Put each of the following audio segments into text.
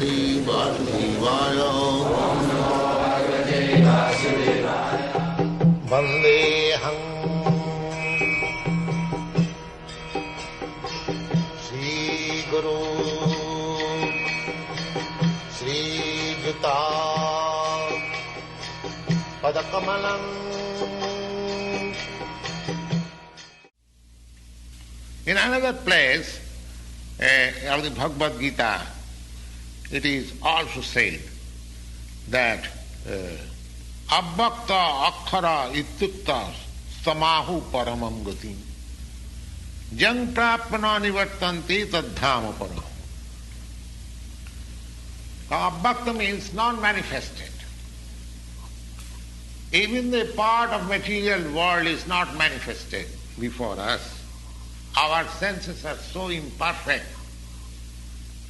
Bhagavate Vasudevaya. Vandeham Shri Guru Shri Juta Padakamalam. In another place of the Bhagavad-gītā, it is also said that avyakta kṣara uktastam āhuḥ paramāṁ gatim gatim prāpya nivartantetad dhāma paramāṁ. Avyakta means non-manifested. Even the part of material world is not manifested before us. Our senses are so imperfect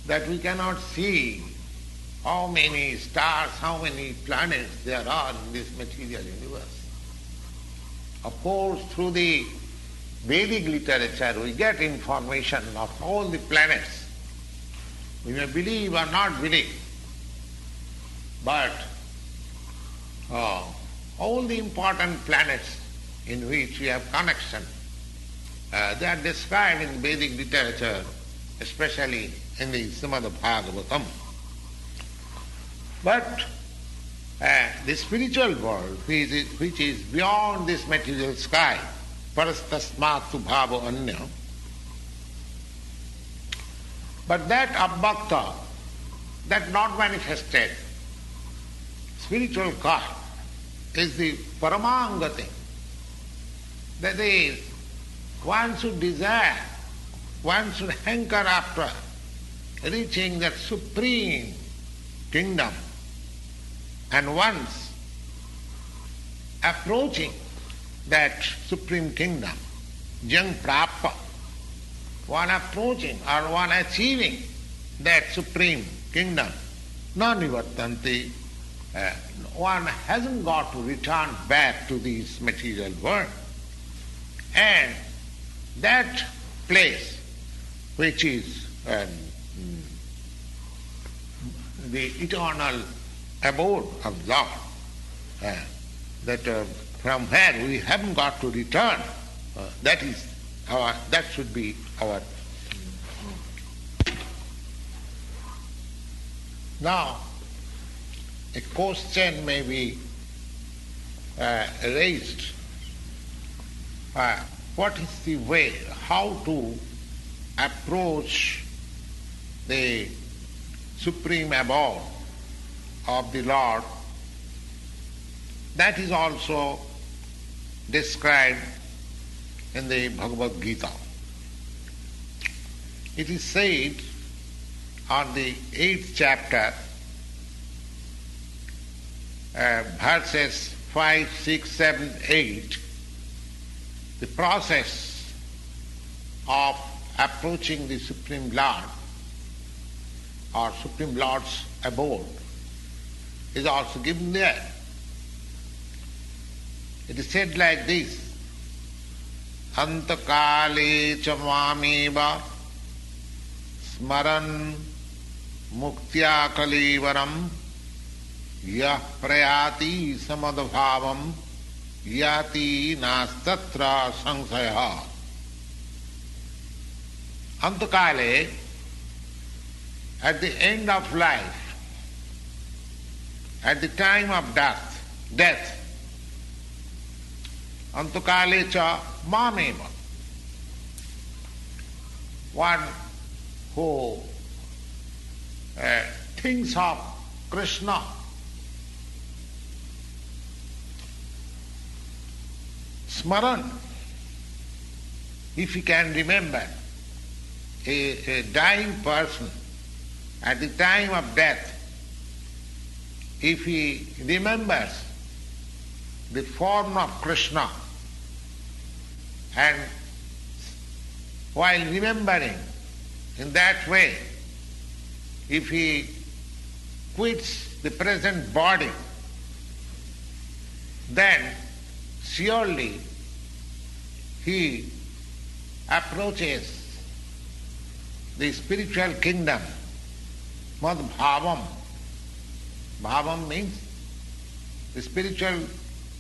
that we cannot see how many stars, how many planets there are in this material universe. Of course, through the Vedic literature we get information of all the planets. We may believe or not believe, but all the important planets in which we have connection, they are described in Vedic literature, especially in the Śrīmad-Bhāgavatam. But the spiritual world, which is beyond this material sky, tasmāt bhāvo. But that avyakta, that not manifested spiritual God, is the paramāṁ gatim. That is, one should desire, one should hanker after reaching that supreme kingdom, and once approaching that supreme kingdom, prāpya, one approaching or one achieving that supreme kingdom, nivartante, one hasn't got to return back to this material world. And that place, which is the eternal abode of Lord, that from where we haven't got to return, that should be our. Now, a question may be raised. What is the way, how to approach the supreme abode of the Lord? That is also described in the Bhagavad-gītā. It is said on the 8th chapter, verses 5, 6, 7, 8, the process of approaching the Supreme Lord or Supreme Lord's abode is also given there. It is said like this: antakale ca mameva smaran muktya kalevaram yah prayati samadbhavam yati nastatra saṅsayah. Antakale, at the end of life, at the time of death, antakale ca mameva, one who thinks of Krishna, smaran, if he can remember a dying person at the time of death, if he remembers the form of Krishna, and while remembering in that way, if he quits the present body, then surely he approaches the spiritual kingdom mad-bhāvam. Bhavam means the spiritual,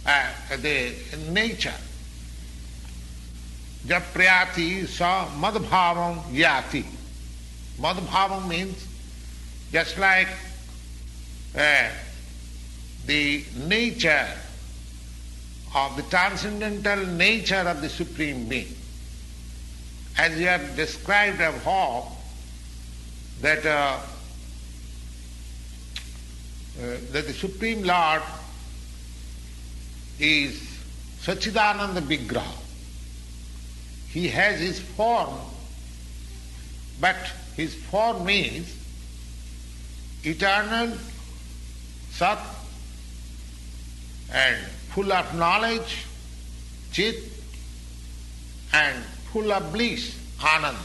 the nature. Japrayati sa mad-bhavam yati. Mad-bhavam means just like the nature of the transcendental nature of the Supreme Being. As you have described above, that the Supreme Lord is Sachidananda Vigraha. He has his form, but his form is eternal, Sat, and full of knowledge, Chit, and full of bliss, Ananda.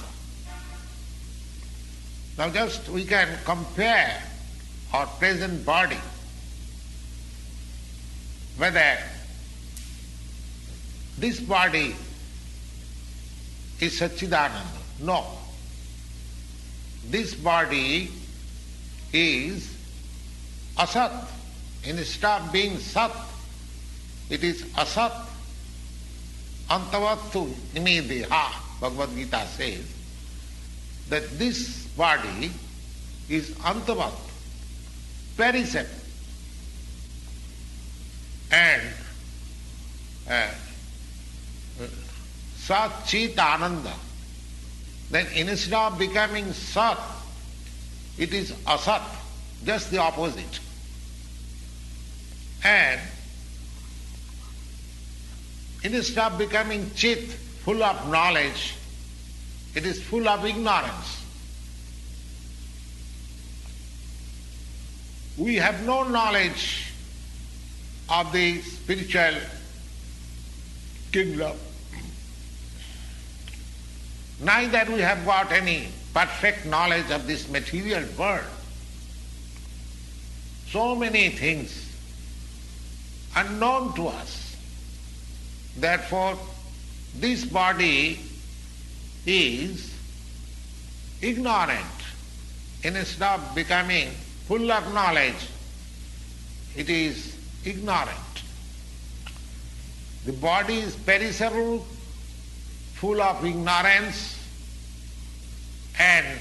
Now just we can compare our present body, whether this body is Sachidananda. No. This body is asat. Instead of being sat, it is asat. Antavattu nimidha. Bhagavad-gītā says that this body is antavat, perishable, and Sat Chit Ananda. Then instead of becoming Sat, it is Asat, just the opposite. And instead of becoming Chit, full of knowledge, it is full of ignorance. We have no knowledge of the spiritual kingdom. Neither we have got any perfect knowledge of this material world. So many things unknown to us. Therefore, this body is ignorant. Instead of becoming full of knowledge, it is ignorant. The body is perishable, full of ignorance, and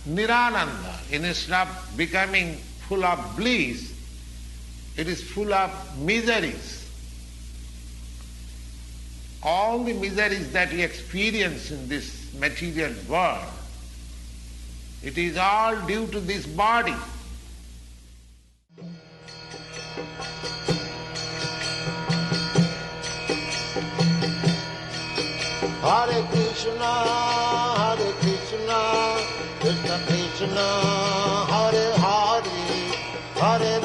nirananda. Instead of becoming full of bliss, it is full of miseries. All the miseries that we experience in this material world, it is all due to this body. Hare Krishna, Krishna Krishna, Hare Hare, Hare